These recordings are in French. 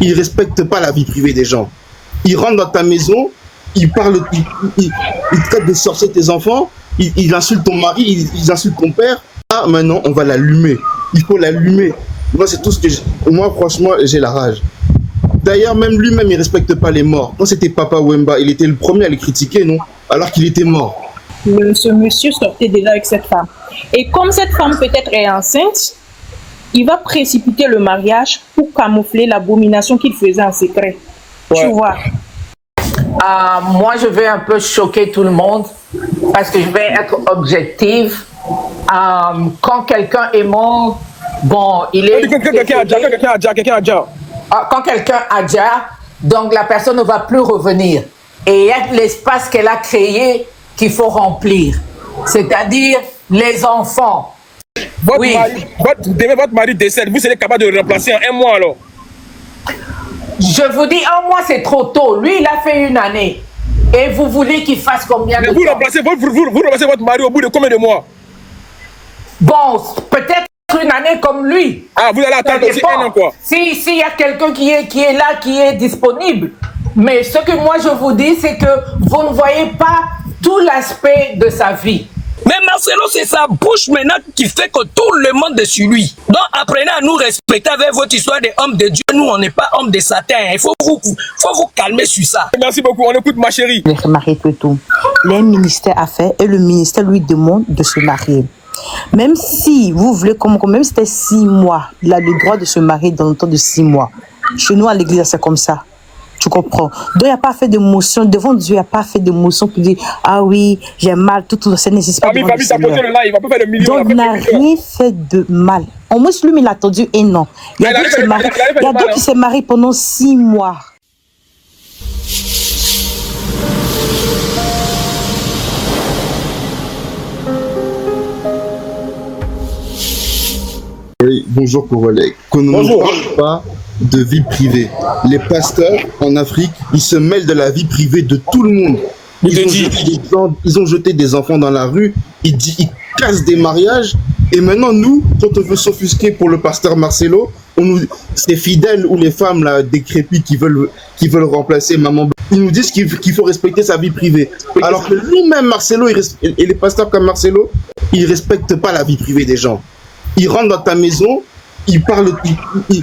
il respecte pas la vie privée des gens. Il rentre dans ta maison, il parle, il traite de sorcier tes enfants, il insulte ton mari, il insulte ton père. Ah, maintenant, on va l'allumer. Il faut l'allumer. Moi, c'est tout ce que moi, franchement, j'ai la rage. D'ailleurs, même lui-même, il respecte pas les morts. Quand c'était Papa Wemba, il était le premier à les critiquer, non? Alors qu'il était mort. Ce monsieur sortait déjà avec cette femme. Et comme cette femme peut-être est enceinte, il va précipiter le mariage pour camoufler l'abomination qu'il faisait en secret. Ouais. Tu vois. Moi, je vais un peu choquer tout le monde parce que je vais être objective. Quand quelqu'un est mort, bon, il est... Quelqu'un a déjà. Quand quelqu'un a déjà, donc la personne ne va plus revenir. Et il y a l'espace qu'elle a créé qu'il faut remplir. C'est-à-dire les enfants. Votre mari décède, vous serez capable de le remplacer en un mois alors? Je vous dis, un mois c'est trop tôt. Lui, il a fait 1 année. Et vous voulez qu'il fasse combien de temps? Vous remplacez votre mari au bout de combien de mois? Bon, peut-être 1 année comme lui. Ah, vous allez attendre aussi 1 an quoi? S'il y a quelqu'un qui est là, qui est disponible. Mais ce que moi je vous dis, c'est que vous ne voyez pas tout l'aspect de sa vie. Mais Marcelo, c'est sa bouche maintenant qui fait que tout le monde est sur lui. Donc apprenez à nous respecter avec votre histoire d'homme de Dieu. Nous, on n'est pas homme de Satan. Il faut vous calmer sur ça. Merci beaucoup, on écoute ma chérie. Il est marié que tout. Il a un ministère à faire et le ministère lui demande de se marier. Même si vous voulez, même si c'était 6 mois, il a le droit de se marier dans le temps de 6 mois. Chez nous, à l'église, c'est comme ça. Tu comprends? Donc, il n'y a pas fait d'émotion. Devant Dieu, il n'y a pas fait d'émotion pour dire, ah oui, j'ai mal, tout ça nécessite pas. Donc, il n'a rien fait de mal. Au moins, lui, il a attendu 1 an. Il y a d'autres qui s'est marié pendant 6 mois. Oui, bonjour Korolek. Qu'on ne parle pas de vie privée. Les pasteurs en Afrique, ils se mêlent de la vie privée de tout le monde. Ils ont jeté des enfants dans la rue, ils cassent des mariages. Et maintenant, nous, quand on veut s'offusquer pour le pasteur Marcelo, ces fidèles ou les femmes là, décrépites qui veulent remplacer Maman, ils nous disent qu'il faut respecter sa vie privée. Alors que lui-même, Marcelo, et les pasteurs comme Marcelo, ils ne respectent pas la vie privée des gens. Il rentre dans ta maison, il parle, il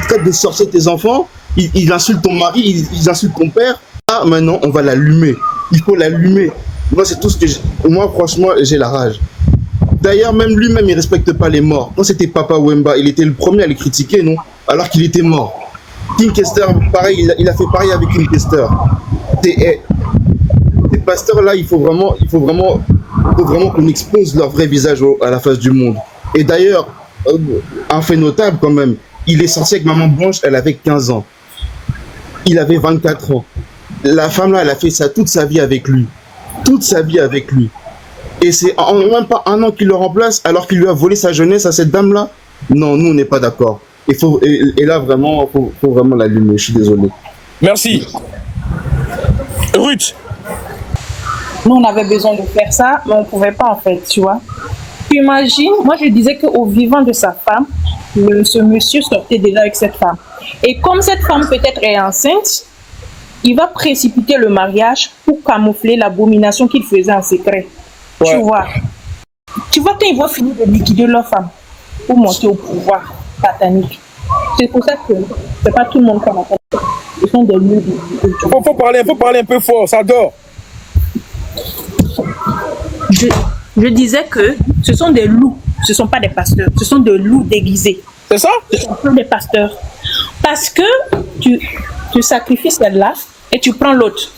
traite de sorcier tes enfants, il insulte ton mari, il insulte ton père. Ah, maintenant, on va l'allumer. Il faut l'allumer. Moi, c'est tout ce que moi, franchement, j'ai la rage. D'ailleurs, même lui-même, il respecte pas les morts. Quand c'était Papa Wemba, il était le premier à les critiquer, non? Alors qu'il était mort. King Kester, pareil, il a fait pareil avec King Kester. Ces pasteurs-là, il faut vraiment qu'on expose leur vrai visage à la face du monde. Et d'ailleurs, un fait notable quand même, il est sorti avec Maman Blanche, elle avait 15 ans. Il avait 24 ans. La femme là, elle a fait ça toute sa vie avec lui. Toute sa vie avec lui. Et c'est même pas 1 an qu'il le remplace alors qu'il lui a volé sa jeunesse à cette dame-là. Non, nous on n'est pas d'accord. Et là vraiment, faut vraiment l'allumer, je suis désolé. Merci. Ruth. Nous on avait besoin de faire ça, mais on ne pouvait pas en fait, tu vois. Tu imagines, moi je disais qu'au vivant de sa femme, ce monsieur sortait déjà avec cette femme. Et comme cette femme peut-être est enceinte, il va précipiter le mariage pour camoufler l'abomination qu'il faisait en secret. Ouais. Tu vois quand ils vont finir de liquider leur femme pour monter au pouvoir satanique. C'est pour ça que c'est pas tout le monde qui en a. Ils sont des loups. Faut parler un peu fort, ça dort. Je disais que ce sont des loups, ce ne sont pas des pasteurs, ce sont des loups déguisés. C'est ça? Ce sont pas des pasteurs. Parce que tu sacrifies celle-là et tu prends l'autre.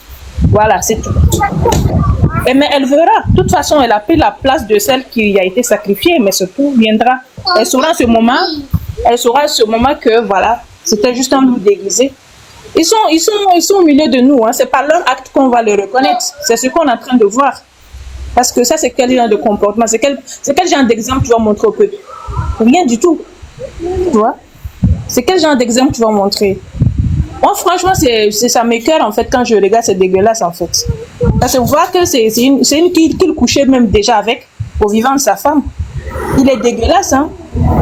Voilà, c'est tout. Mais elle verra. De toute façon, elle a pris la place de celle qui a été sacrifiée, mais ce tout viendra. Elle saura à ce moment que voilà, c'était juste un loup déguisé. Ils sont au milieu de nous. Hein. C'est par leur acte qu'on va les reconnaître. C'est ce qu'on est en train de voir. Parce que ça, c'est quel genre de comportement? C'est quel genre d'exemple tu vas montrer au peuple? Rien du tout. Tu vois? C'est quel genre d'exemple tu vas montrer? Moi, franchement, ça m'écoeure, en fait, quand je regarde, c'est dégueulasse, en fait. Parce que voir que c'est une qu'il couchait même déjà avec, au vivant de sa femme. Il est dégueulasse, hein.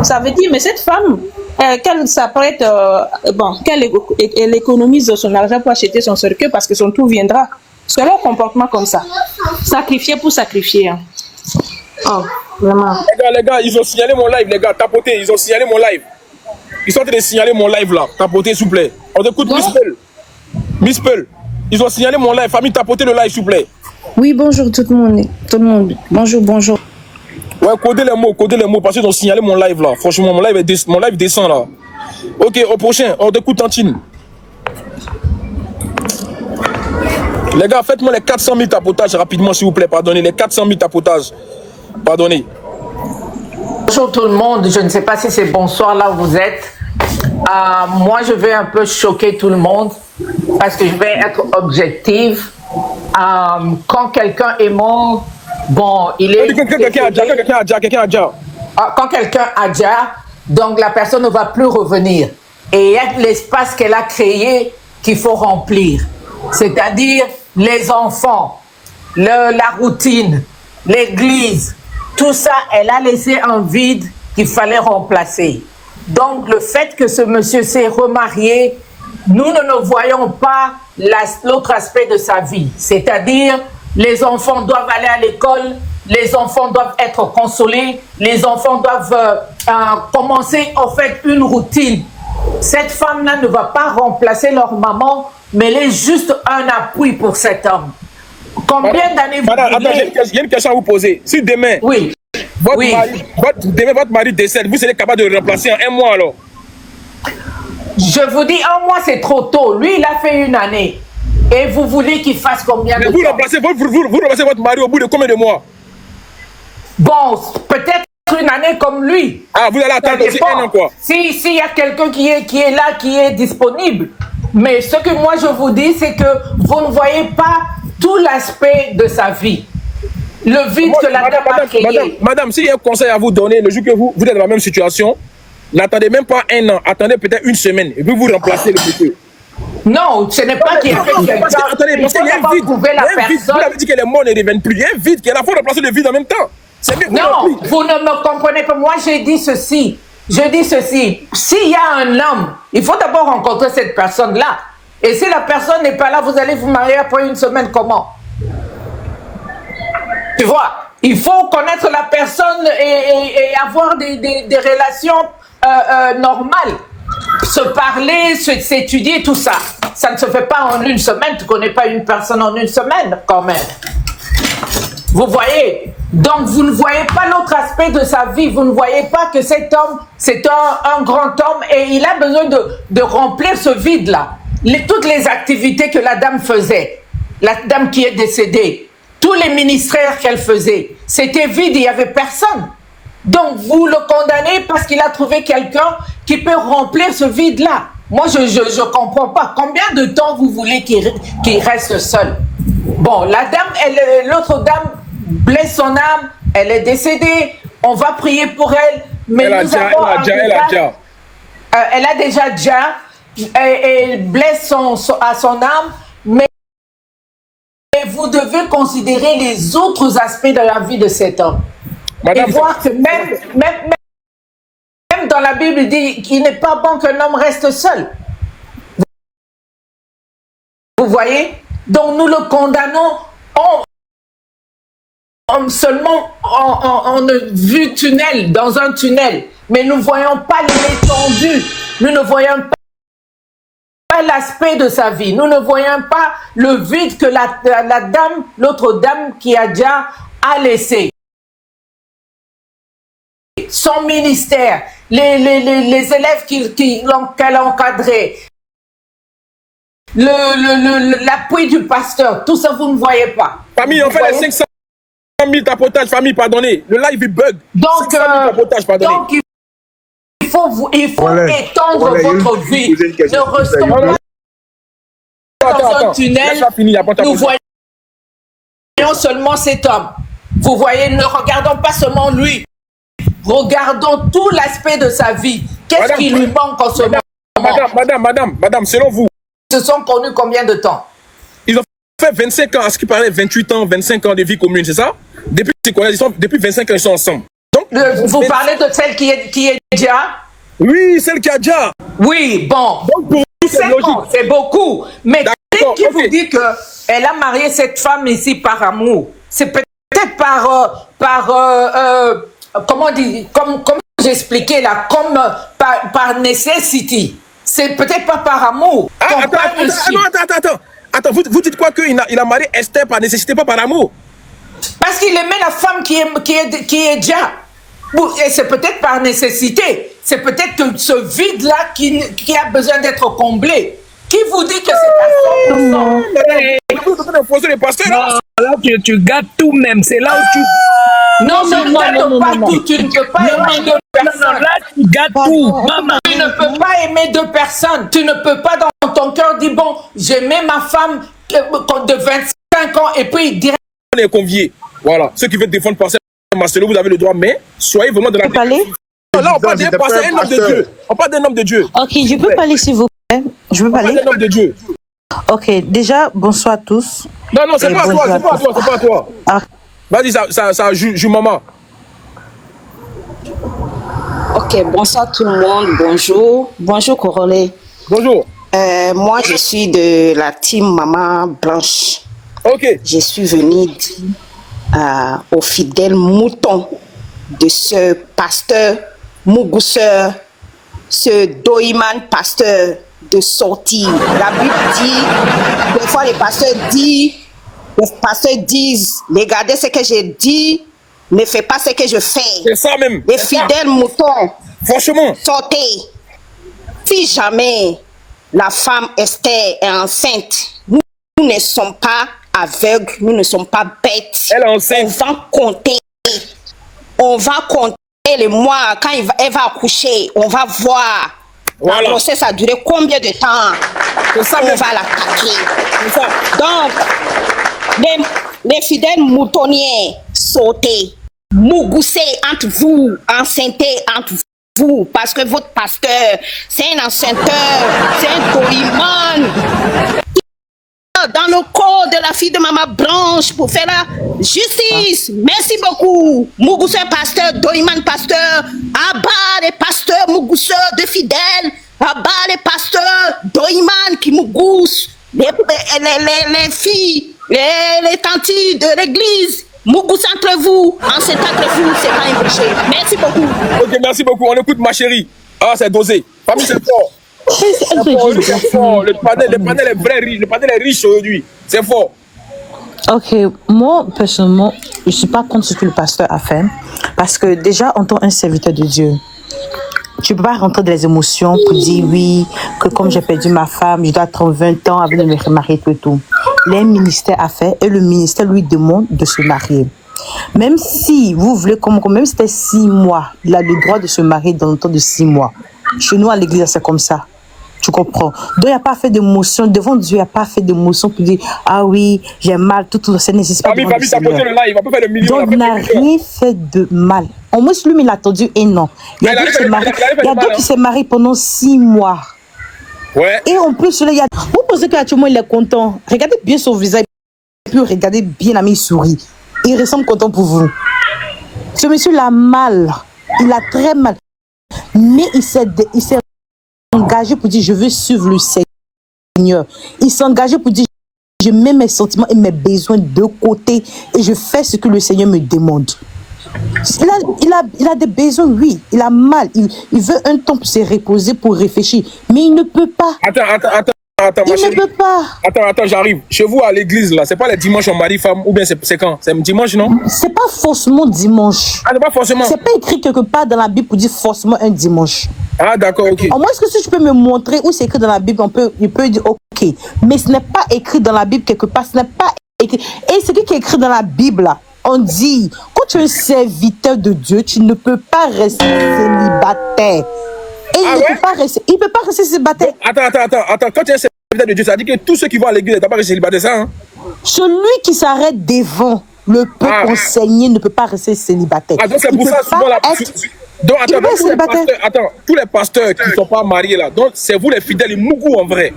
Ça veut dire, mais cette femme, qu'elle s'apprête, qu'elle économise son argent pour acheter son cercueil parce que son tour viendra. C'est leur comportement comme ça. Sacrifier pour sacrifier. Hein. Oh, vraiment. Les gars, ils ont signalé mon live, les gars, tapotez, ils ont signalé mon live. Ils sont en train de signaler mon live là, tapotez s'il vous plaît. On écoute Miss Pearl. Miss Pearl, ils ont signalé mon live, famille, tapotez le live s'il vous plaît. Oui, bonjour tout le monde. Bonjour, bonjour. Ouais, codez les mots, parce qu'ils ont signalé mon live là. Franchement, mon live descend là. Ok, au prochain, on écoute Tantine. Les gars, faites-moi les 400 000 tapotages rapidement, s'il vous plaît. Pardonnez, les 400 000 tapotages. Pardonnez. Bonjour tout le monde. Je ne sais pas si c'est bonsoir là où vous êtes. Moi, je vais un peu choquer tout le monde parce que je vais être objective. Quand quelqu'un est mort, bon, il est... Quelqu'un a déjà. Quand quelqu'un a déjà, donc la personne ne va plus revenir. Et il y a l'espace qu'elle a créé qu'il faut remplir. C'est-à-dire les enfants, la routine, l'église, tout ça, elle a laissé un vide qu'il fallait remplacer. Donc le fait que ce monsieur s'est remarié, nous ne voyons pas l'autre aspect de sa vie. C'est-à-dire les enfants doivent aller à l'école, les enfants doivent être consolés, les enfants doivent commencer en fait une routine. Cette femme-là ne va pas remplacer leur maman, mais elle est juste un appui pour cet homme. Combien d'années vous voulez... Il y a une question à vous poser. Si demain, oui. votre mari décède, vous serez capable de le remplacer en un mois alors? Je vous dis, un mois c'est trop tôt. Lui, il a fait une année. Et vous voulez qu'il fasse combien de temps? Vous remplacez votre mari au bout de combien de mois? Bon, peut-être une année comme lui. Ah, vous allez attendre aussi un an quoi? S'il y a quelqu'un qui est là, qui est disponible. Mais ce que moi je vous dis, c'est que vous ne voyez pas tout l'aspect de sa vie. Le vide que la dame a créé. Madame, s'il y a un conseil à vous donner, le jour que vous êtes dans la même situation, n'attendez même pas un an, attendez peut-être une semaine, et puis vous remplacez le monsieur. Non, ce n'est pas qu'il y a quelqu'un. Attendez, parce qu'il y a un vide. Vous avez dit que les morts ne reviennent plus. Il y a un vide, qu'il faut remplacer le vide en même temps. Non, vous ne me comprenez pas. Moi, j'ai dit ceci. Je dis ceci. S'il y a un homme, il faut d'abord rencontrer cette personne-là. Et si la personne n'est pas là, vous allez vous marier après une semaine comment? Tu vois, il faut connaître la personne et avoir des relations normales. Se parler, s'étudier, tout ça. Ça ne se fait pas en une semaine. Tu ne connais pas une personne en une semaine, quand même. Vous voyez? Donc, vous ne voyez pas l'autre aspect de sa vie. Vous ne voyez pas que cet homme, c'est un grand homme et il a besoin de remplir ce vide-là. Toutes les activités que la dame faisait, la dame qui est décédée, tous les ministères qu'elle faisait, c'était vide, il n'y avait personne. Donc, vous le condamnez parce qu'il a trouvé quelqu'un qui peut remplir ce vide-là. Moi, je ne comprends pas. Combien de temps vous voulez qu'il reste seul? Bon, la dame, l'autre dame blesse son âme, elle est décédée, on va prier pour elle, mais elle a déjà, elle blesse à son âme, mais vous devez considérer les autres aspects de la vie de cet homme. Madame, et voir que même dans la Bible, il dit qu'il n'est pas bon qu'un homme reste seul. Vous voyez? Donc nous le condamnons seulement en vue tunnel, dans un tunnel. Mais nous ne voyons pas l'étendue. Nous ne voyons pas l'aspect de sa vie. Nous ne voyons pas le vide que la dame, l'autre dame qui a déjà a laissé. Son ministère, les élèves qu'elle a encadrés, l'appui du pasteur, tout ça vous ne voyez pas. Famille, on fait les 500 000 tapotages, famille, pardonnez. Le live il bug. Donc, il faut étendre votre vie. Ne restons pas dans un tunnel. Nous voyons seulement cet homme. Vous voyez, ne regardons pas seulement lui. Regardons tout l'aspect de sa vie. Qu'est-ce qui lui manque en ce moment? Madame, selon vous, ils se sont connus combien de temps? Ils ont fait 25 ans, à ce qui paraît 28 ans, 25 ans de vie commune, c'est ça? Depuis 25 ans, ils sont ensemble. Donc, vous parlez de celle qui est déjà? Oui, celle qui a déjà. Oui, bon. Donc pour vous, c'est logique. C'est beaucoup. Mais qui ok. vous dit qu'elle a marié cette femme ici par amour? C'est peut-être comment dire, comme j'expliquais là, comme par necessity. C'est peut-être pas par amour. Attends, vous dites quoi qu'il a marié Esther par nécessité, pas par amour? Parce qu'il aimait la femme qui est déjà. Et c'est peut-être par nécessité. C'est peut-être que ce vide-là qui a besoin d'être comblé. Qui vous dit que c'est à 100%? Non, là tu gâtes tout même. C'est là où tu... Non, tu ne gâtes pas tout. Tu ne peux pas aimer deux personnes. Non, là tu gâtes tout. Maman. Tu ne peux pas aimer deux personnes. Tu ne peux pas dans ton cœur dire, bon, j'aimais ma femme de 25 ans et puis direct. On est conviés. Voilà. Ceux qui veulent défendre Pasteur Marcelo, vous avez le droit, mais soyez vraiment de la... Là, on parle d'un homme de Dieu. On parle d'un homme de Dieu. Ok, je peux parler s'il vous plaît. Je peux parler. On parle d'un homme de Dieu. Ok, déjà, bonsoir à tous. Non, c'est pas à toi, Ah. Vas-y, ça joue maman. Ok, bonsoir tout le monde, bonjour. Bonjour Corolé. Bonjour. Moi, je suis de la team Maman Blanche. Ok. Je suis venue dire aux fidèles moutons de ce pasteur Mougousseur, ce Doiman pasteur de sortir. La Bible dit, des fois les pasteurs disent, regardez ce que j'ai dit, ne fais pas ce que je fais. C'est ça même. Les fidèles moutons, franchement, sortez. Si jamais la femme Esther est enceinte, nous ne sommes pas aveugles, nous ne sommes pas bêtes. Elle est enceinte. On va compter les mois quand elle va accoucher. On va voir. Voilà. La grossesse a duré combien de temps? Ça on même. va l'attaquer. Donc, les fidèles moutonniers, sautez, mougoussez entre vous, enceintés entre vous, parce que votre pasteur, c'est un enceinteur, c'est un doiman. Dans le corps de la fille de Maman Blanche pour faire la justice. Merci beaucoup. Mougousseur pasteur, Doiman pasteur, abat les pasteurs mougousseurs de fidèles, abat les pasteurs Doiman qui mougoussent, les filles, les tantis de l'église. Mougousse entre vous, enceintes entre vous, c'est pas un péché. Merci beaucoup. Ok, merci beaucoup. On écoute ma chérie. Ah, c'est dosé. Famille, c'est fort. C'est fort. Le panel est vrai riche. Le panel est riche aujourd'hui. C'est fort. Ok, moi, personnellement, je ne suis pas contre ce que le pasteur a fait. Parce que déjà, en tant qu'un serviteur de Dieu, tu ne peux pas rentrer dans les émotions pour dire oui, que comme j'ai perdu ma femme, je dois attendre 20 ans avant de me remarier, tout. Le ministère a fait et le ministère lui demande de se marier. Même si vous voulez, même si c'était 6 mois, il a le droit de se marier dans le temps de 6 mois. Chez nous, à l'église, c'est comme ça. Tu comprends? Donc, il n'y a pas fait d'émotion. Devant Dieu, il n'y a pas fait d'émotion pour dire ah oui, j'ai mal, tout, c'est nécessaire. Famille, t'as posé le live. On peut faire le million. Donc, il n'a rien fait de mal. Au moins, lui, il a attendu 1 an. Il y a d'autres qui s'est marié pendant 6 mois. Ouais. Et en plus, il y a... vous pensez qu'actuellement, il est content. Regardez bien son visage. Et puis, regardez bien la main, il sourit. Il ressemble content pour vous. Ce monsieur, il a mal. Il a très mal. Mais il s'est engagé pour dire je veux suivre le Seigneur. Il s'est engagé pour dire je mets mes sentiments et mes besoins de côté et je fais ce que le Seigneur me demande. Il a des besoins, oui. Il a mal. Il veut un temps pour se reposer, pour réfléchir. Mais il ne peut pas. Attends, il ne peut pas. Attends, j'arrive. Chez vous, à l'église, là, c'est pas les dimanches en mari-femme ou bien c'est quand? C'est dimanche, non? C'est pas forcément dimanche. Ah, c'est pas forcément. C'est pas écrit quelque part dans la Bible pour dire forcément un dimanche. Ah, d'accord, ok. Au moins, est-ce que si tu peux me montrer où c'est écrit dans la Bible, il peut dire ok. Mais ce n'est pas écrit dans la Bible quelque part. Ce n'est pas écrit. Et ce qui est écrit dans la Bible, là, on dit, quand tu es un serviteur de Dieu, tu ne peux pas rester célibataire. Et il ne peut pas rester célibataire. Attends. Quand tu es serviteur de Dieu, ça dit que tous ceux qui vont à l'église ne doivent pas rester célibataire, ça, hein? Celui qui s'arrête devant le peuple enseigné ne peut pas rester célibataire. Ah, donc c'est pour ça souvent la... Donc, tous les pasteurs qui ne sont pas mariés là, donc c'est vous les fidèles, les mougous en vrai.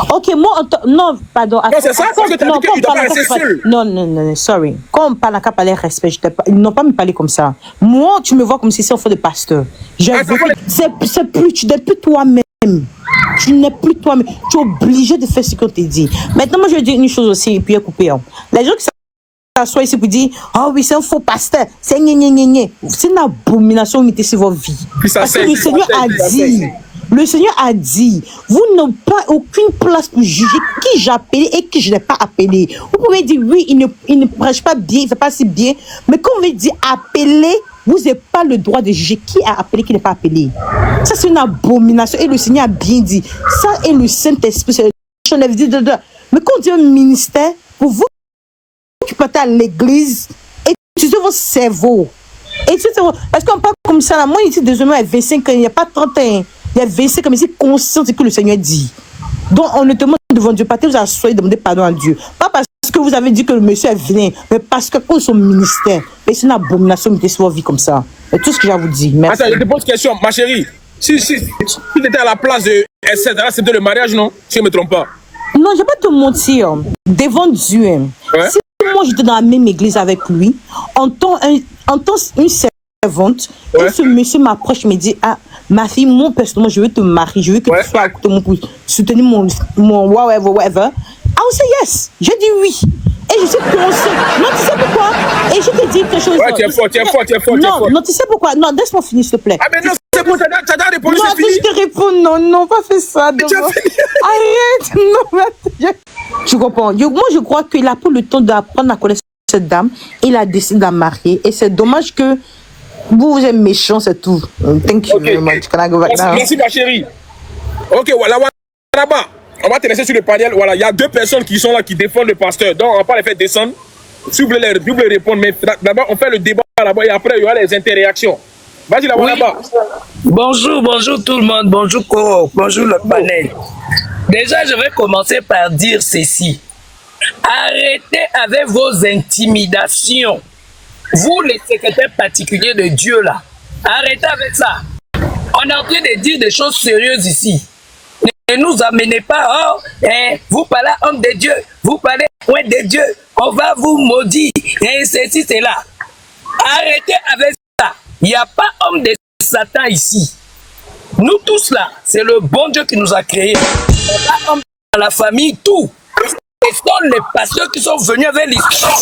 Ok, moi, non, pardon. Non, c'est ça, parce que tu as dit qu'il ne doit pas rester seul. Non, sorry. Quand on parle à parler respect, ils n'ont pas me parlé comme ça. Moi, tu me vois comme si c'est un faux de pasteur. C'est plus, tu n'es plus toi-même. Tu n'es plus toi-même. Tu es obligé de faire ce qu'on te dit. Maintenant, moi, je vais dire une chose aussi, et puis couper. Les gens qui s'assoient ici pour dire, oh oui, c'est un faux pasteur, c'est gné. C'est une abomination mettez sur vos vies. Parce que le Seigneur a dit. Le Seigneur a dit, vous n'avez pas aucune place pour juger qui j'ai appelé et qui je n'ai pas appelé. Vous pouvez dire, oui, il ne prêche pas bien, il ne fait pas si bien. Mais quand vous dites appeler, vous n'avez pas le droit de juger qui a appelé, qui n'est pas appelé. Ça, c'est une abomination. Et le Seigneur a bien dit. Ça et le Saint-Esprit. Mais quand on dit un ministère, pour vous qui partez à l'église, utilisez votre cerveau. Parce qu'on parle comme ça, là, moi, ici, désormais, à 25 ans, il n'y a pas 30 ans. Il y a 25 ans, mais c'est conscient de ce que le Seigneur dit. Donc, on ne demande devant Dieu, pas que vous asseyez, demander pardon à Dieu. Pas parce que vous avez dit que le monsieur est vilain, mais parce que pour son ministère. Mais c'est une abomination de sur votre vie comme ça. C'est tout ce que j'ai à vous dire. Merci. Attends, je te pose une question, ma chérie. Si tu étais à la place de S7, là, c'était le mariage, non? Si je ne me trompe pas. Non, je ne vais pas te mentir. Devant Dieu, ouais. Si moi j'étais dans la même église avec lui, en tant une servante, ouais. Et ce monsieur m'approche, me dit, ah, ma fille, moi personnellement, je veux te marier, je veux que tu sois à côté de moi pour soutenir mon whatever. I will say yes. J'ai dit oui. Et je sais que non, tu sais pourquoi? Et je te dis quelque chose. Ouais, tu es fort. Non, tu sais pourquoi? Non, laisse-moi finir, s'il te plaît. Ah, mais non, c'est bon, t'as déjà répondu, c'est fini. Je te réponds, non, pas fait ça. Arrête, non, tu comprends? Moi, je crois qu'il a pris le temps d'apprendre à connaître cette dame. Il a décidé de la marier. Et c'est dommage que vous êtes méchant, c'est tout. Thank you very much. Merci, ma chérie. Ok, voilà, là-bas. On va te laisser sur le panel. Voilà, il y a 2 personnes qui sont là, qui défendent le pasteur. Donc, on va pas les faire descendre. Si vous voulez répondre, mais d'abord, on fait le débat là-bas et après, il y aura les interréactions. Vas-y, là-bas. Bonjour tout le monde. Bonjour, Koro. Bonjour le panel. Déjà, je vais commencer par dire ceci. Arrêtez avec vos intimidations. Vous, les secrétaires particuliers de Dieu, là. Arrêtez avec ça. On est en train de dire des choses sérieuses ici. Ne nous amenez pas, vous parlez homme de Dieu, vous parlez point de Dieu, on va vous maudire, et ceci, c'est là. Arrêtez avec ça. Il n'y a pas homme de Satan ici. Nous tous là, c'est le bon Dieu qui nous a créés. Il n'y a pas homme dans la famille, tout. Ce sont les pasteurs qui sont venus avec l'histoire.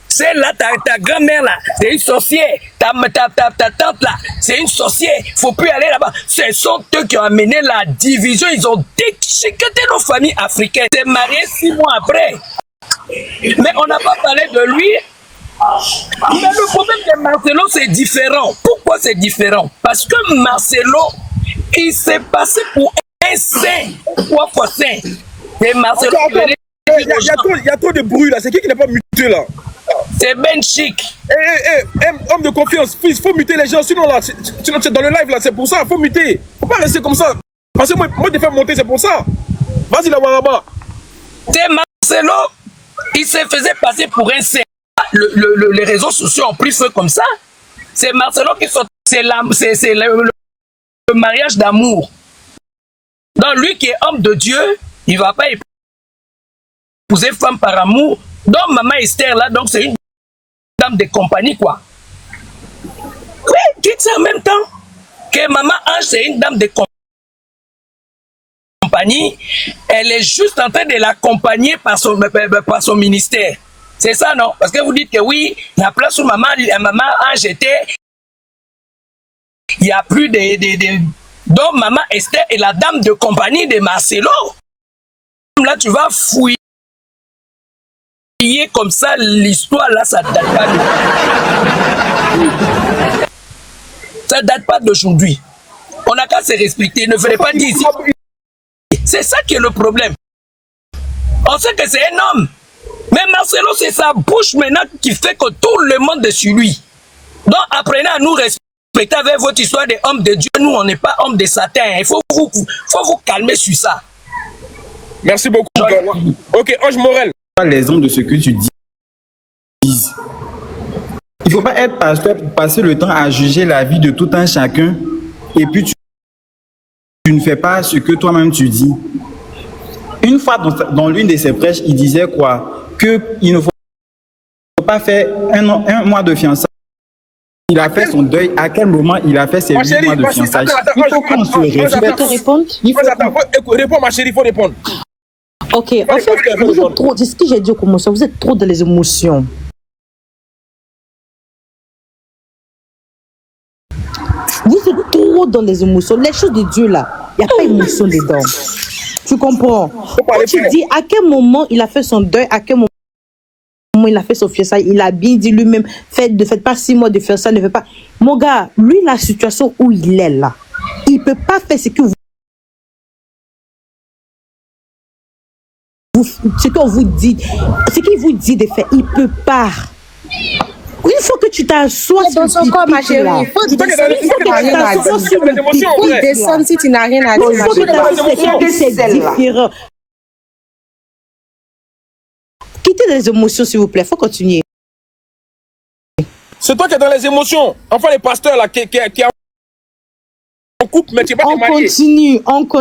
C'est là, ta grand-mère là, c'est une sorcière. Ta tante là, c'est une sorcière. Faut plus aller là-bas. Ce sont eux qui ont amené la division. Ils ont déchiqueté nos familles africaines. Ils s'est marié 6 mois après. Mais on n'a pas parlé de lui. Mais le problème de Marcelo, c'est différent. Pourquoi c'est différent? Parce que Marcelo, il s'est passé pour un saint. 3 fois saint. Et Marcelo, il y a trop de bruit là. C'est qui n'est pas muté là? C'est Ben Chic. Homme de confiance, il faut muter les gens, sinon là, dans le live là, c'est pour ça, il faut muter. Faut pas rester comme ça. Parce que moi je fais monter, c'est pour ça. Vas-y là, Waraba. C'est Marcelo, il se faisait passer pour un saint. Les réseaux sociaux ont pris feu comme ça. C'est Marcelo qui sort. C'est le mariage d'amour. Donc lui qui est homme de Dieu, il ne va pas épouser femme par amour. Donc maman Esther là, donc c'est une dame de compagnie quoi. Oui, quitte ça en même temps que maman Ange c'est une dame de compagnie. Elle est juste en train de l'accompagner par son ministère. C'est ça non? Parce que vous dites que oui, la place où maman Ange était, il n'y a plus de... Donc maman Esther est la dame de compagnie de Marcelo. Là tu vas fouiller. Comme ça, l'histoire là, ça date pas ça date pas d'aujourd'hui. On n'a qu'à se respecter, ne fallait pas dire ici. C'est ça qui est le problème. On sait que c'est un homme. Mais Marcelo, c'est sa bouche maintenant qui fait que tout le monde est sur lui. Donc apprenez à nous respecter avec votre histoire des hommes de Dieu. Nous, on n'est pas hommes de Satan. Il faut vous calmer sur ça. Merci beaucoup. Ok, Ange Morel. Les hommes de ce que tu dis. Il ne faut pas être pasteur pour passer le temps à juger la vie de tout un chacun et puis tu ne fais pas ce que toi-même tu dis. Une fois dans l'une de ses prêches, il disait quoi? Qu'il ne faut pas faire un mois de fiançailles. Il a fait son deuil. À quel moment il a fait ses 8 mois de fiançailles? Il faut qu'on se respecte. Réponds, ma chérie, il faut répondre. Ok, en fait, vous êtes trop, c'est ce que j'ai dit au commencement, vous êtes trop dans les émotions. Vous êtes trop dans les émotions. Les choses de Dieu, là, il n'y a pas d'émotion dedans. Tu comprends? Quand tu dis à quel moment il a fait son deuil, à quel moment il a fait son fiançailles, il a bien dit lui-même, ne faites pas 6 mois de fiançailles, ne faites pas. Mon gars, lui, la situation où il est là, il ne peut pas faire ce qu'on vous dit, ce qu'il vous dit de faire, il ne peut pas. Il faut que tu t'assoies sur son corps, ma chérie. Il faut descendre si tu n'as rien à dire. Il faut que tu c'est différent. Quittez les émotions, s'il vous plaît. Il faut continuer. C'est toi qui es dans les émotions. Enfin, les pasteurs là, qui en couple, mais tu n'es pas marié. On continue.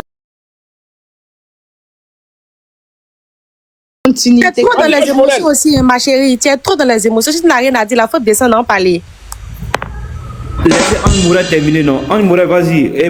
Tu es trop dans les émotions aussi, ma chérie. Tu es trop dans les émotions. Si tu n'as rien à dire, il faut descendre en parler. Laissez Anne Moura terminer, non? Anne Moura, vas-y.